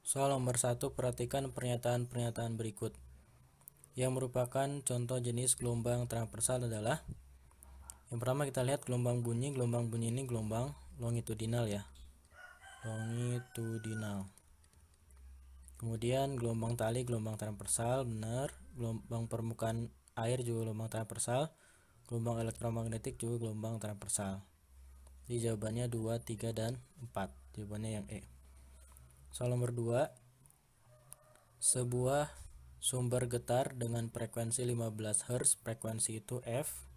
Soal nomor 1, perhatikan pernyataan-pernyataan berikut. Yang merupakan contoh jenis gelombang transversal adalah, yang pertama kita lihat gelombang bunyi ini gelombang longitudinal ya. Longitudinal. Kemudian gelombang tali, gelombang transversal, benar. Gelombang permukaan air juga gelombang transversal. Gelombang elektromagnetik juga gelombang transversal. Jadi jawabannya 2, 3, dan 4. Jawabannya yang E. Soal nomor 2, sebuah sumber getar dengan frekuensi 15 Hz, frekuensi itu F.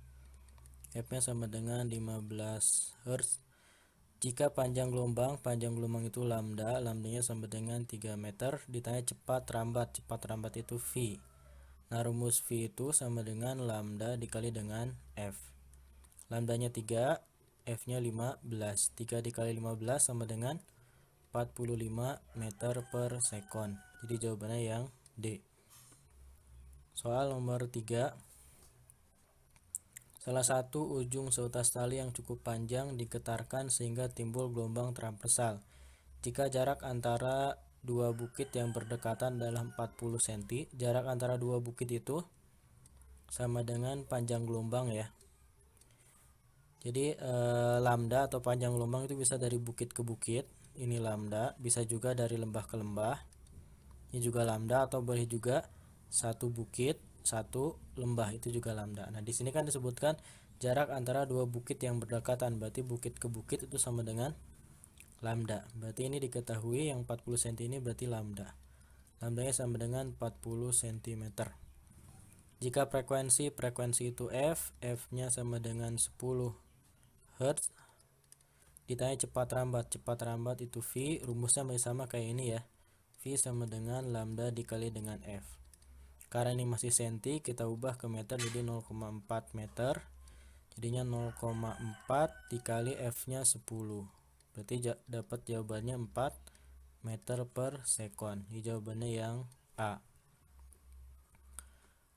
F-nya sama dengan 15 Hz. Jika panjang gelombang itu lambda, lambdanya sama dengan 3 meter. Ditanya cepat rambat itu V. Nah, rumus V itu sama dengan lambda dikali dengan F. Lambdanya 3, F-nya 15. 3 dikali 15 sama dengan 45 meter per sekon. Jadi jawabannya yang D. Soal nomor 3. Salah satu ujung seutas tali yang cukup panjang digetarkan sehingga timbul gelombang transversal. Jika jarak antara dua bukit yang berdekatan adalah 40 cm, jarak antara dua bukit itu sama dengan panjang gelombang ya. Jadi lambda atau panjang gelombang itu bisa dari bukit ke bukit, ini lambda, bisa juga dari lembah ke lembah. Ini juga lambda, atau boleh juga satu bukit, satu lembah, itu juga lambda. Nah, di sini kan disebutkan jarak antara dua bukit yang berdekatan, berarti bukit ke bukit itu sama dengan lambda. Berarti ini diketahui yang 40 cm ini berarti lambda. Lambdanya sama dengan 40 cm. Jika frekuensi itu F, F-nya sama dengan 10 Hz. Ditanya cepat rambat itu V, rumusnya masih sama kayak ini ya. V sama dengan lambda dikali dengan F. Karena ini masih senti, kita ubah ke meter jadi 0,4 meter. Jadinya 0,4 dikali F-nya 10. Berarti dapat jawabannya 4 meter per sekon. Ini jawabannya yang A.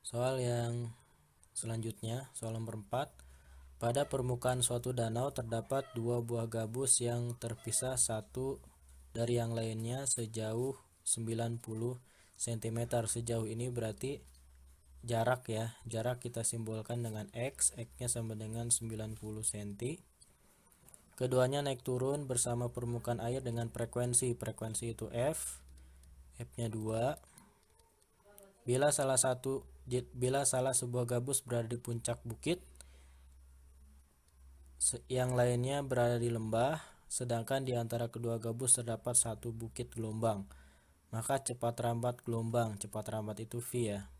Soal yang selanjutnya, soal nomor 4. Pada permukaan suatu danau terdapat dua buah gabus yang terpisah satu dari yang lainnya sejauh 90 cm. Sejauh ini berarti jarak ya. Jarak kita simbolkan dengan X. X-nya sama dengan 90 cm. Keduanya naik turun bersama permukaan air dengan frekuensi. Frekuensi itu F. F-nya 2. Bila salah sebuah gabus berada di puncak bukit, yang lainnya berada di lembah, sedangkan di antara kedua gabus terdapat satu bukit gelombang, maka cepat rambat gelombang. Cepat rambat itu V ya.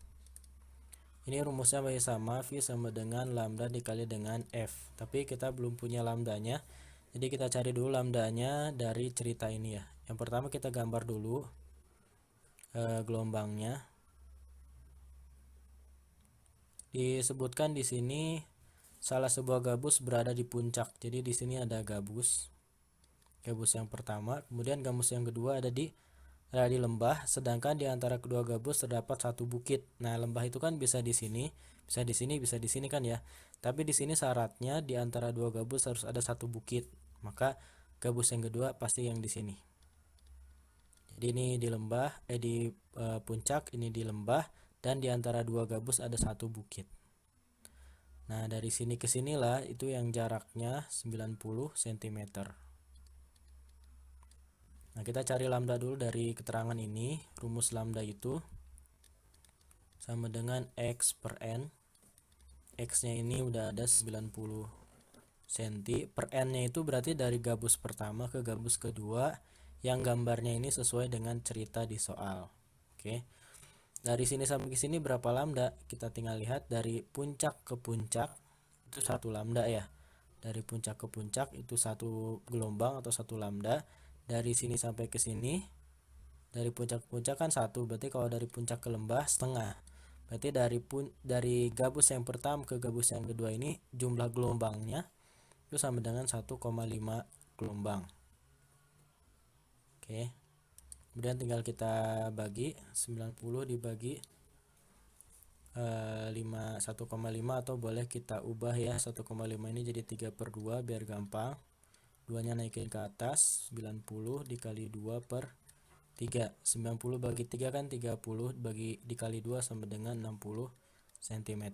Ini rumusnya masih sama, V sama dengan lambda dikali dengan F. Tapi kita belum punya lambdanya, jadi kita cari dulu lambdanya dari cerita ini ya. Yang pertama kita gambar dulu gelombangnya. Disebutkan di sini salah sebuah gabus berada di puncak. Jadi di sini ada gabus yang pertama, kemudian gabus yang kedua ada di lembah, sedangkan di antara kedua gabus terdapat satu bukit. Nah, lembah itu kan bisa di sini, bisa di sini, bisa di sini kan ya. Tapi di sini syaratnya di antara dua gabus harus ada satu bukit. Maka gabus yang kedua pasti yang di sini. Jadi ini di lembah, di puncak, ini di lembah, dan di antara dua gabus ada satu bukit. Nah, dari sini ke sinilah itu yang jaraknya 90 cm. Nah, kita cari lambda dulu dari keterangan ini. Rumus lambda itu sama dengan X per N. X-nya ini udah ada 90 cm. Per N-nya itu berarti dari gabus pertama ke gabus kedua, yang gambarnya ini sesuai dengan cerita di soal. Oke. Dari sini sampai ke sini berapa lambda? Kita tinggal lihat dari puncak ke puncak itu satu lambda ya. Dari puncak ke puncak itu satu gelombang atau satu lambda. Dari sini sampai ke sini, dari puncak ke puncak kan satu, berarti kalau dari puncak ke lembah setengah. Berarti dari gabus yang pertama ke gabus yang kedua ini jumlah gelombangnya itu sama dengan 1,5 gelombang. Oke. Kemudian tinggal kita bagi 90 dibagi 1,5, atau boleh kita ubah ya 1,5 ini jadi 3/2 biar gampang. 2 nya naikin ke atas, 90 dikali 2 per 3. 90 bagi 3 kan 30, dikali 2 sama dengan 60 cm.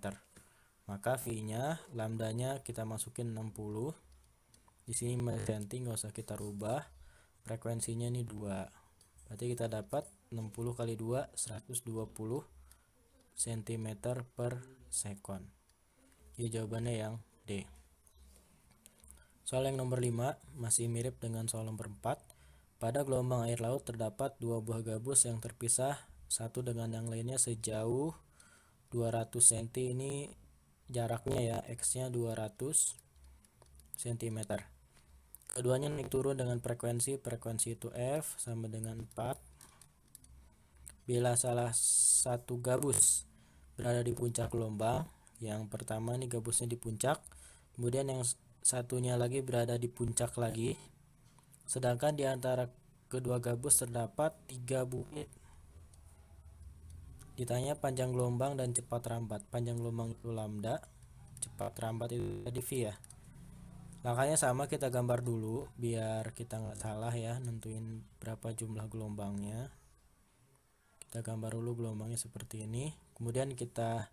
Maka V-nya, lambdanya kita masukin 60. Di sini cm nggak usah kita rubah. Frekuensinya ini 2. Berarti kita dapat 60 kali 2 120 cm per sekon. Jadi jawabannya yang D. Soal yang nomor 5 masih mirip dengan soal nomor 4. Pada gelombang air laut terdapat dua buah gabus yang terpisah satu dengan yang lainnya sejauh 200 cm. Ini jaraknya ya, X-nya 200 cm. Keduanya naik turun dengan frekuensi itu F sama dengan 4. Bila salah satu gabus berada di puncak gelombang, yang pertama nih gabusnya di puncak, kemudian yang satunya lagi berada di puncak lagi, sedangkan di antara kedua gabus terdapat 3 bukit. Ditanya panjang gelombang dan cepat rambat. Panjang gelombang itu lambda, cepat rambat itu tadi V ya. Langkahnya sama, kita gambar dulu biar kita nggak salah ya nentuin berapa jumlah gelombangnya. Kita gambar dulu gelombangnya seperti ini. Kemudian kita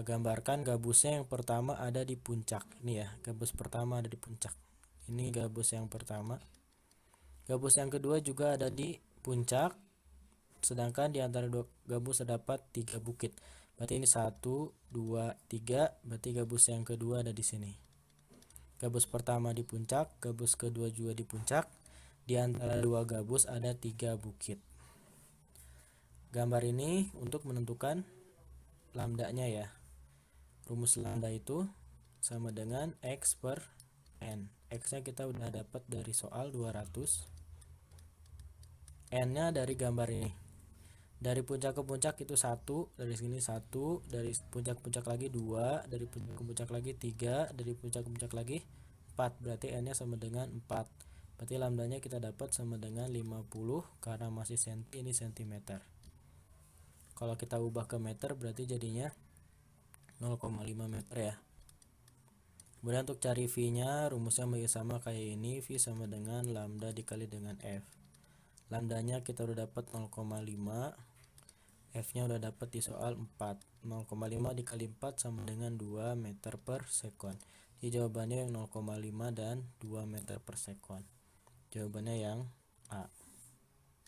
gambarkan gabusnya yang pertama ada di puncak. Ini ya, gabus pertama ada di puncak. Ini gabus yang pertama. Gabus yang kedua juga ada di puncak. Sedangkan di antara dua gabus terdapat 3 bukit. Berarti ini 1, 2, 3. Berarti gabus yang kedua ada di sini. Gabus pertama di puncak, gabus kedua juga di puncak. Di antara dua gabus ada 3 bukit. Gambar ini untuk menentukan lambdanya ya. Rumus lambda itu sama dengan X per N. X-nya kita udah dapat dari soal 200. N-nya dari gambar ini. Dari puncak ke puncak itu 1, dari sini 1, dari puncak-puncak lagi 2, dari puncak ke puncak lagi 3, dari puncak ke puncak lagi 4. Berarti N-nya sama dengan 4. Berarti lambdanya kita dapat sama dengan 50 karena masih senti, ini cm. Kalau kita ubah ke meter berarti jadinya 0,5 meter ya. Kemudian untuk cari V-nya, rumusnya masih sama kayak ini. V sama dengan lambda dikali dengan F. Lambdanya kita udah dapat 0,5. F-nya udah dapat di soal 4. 0,5 dikali 4 sama dengan 2 meter per sekon. Jadi jawabannya yang 0,5 dan 2 meter per sekon. Jawabannya yang A.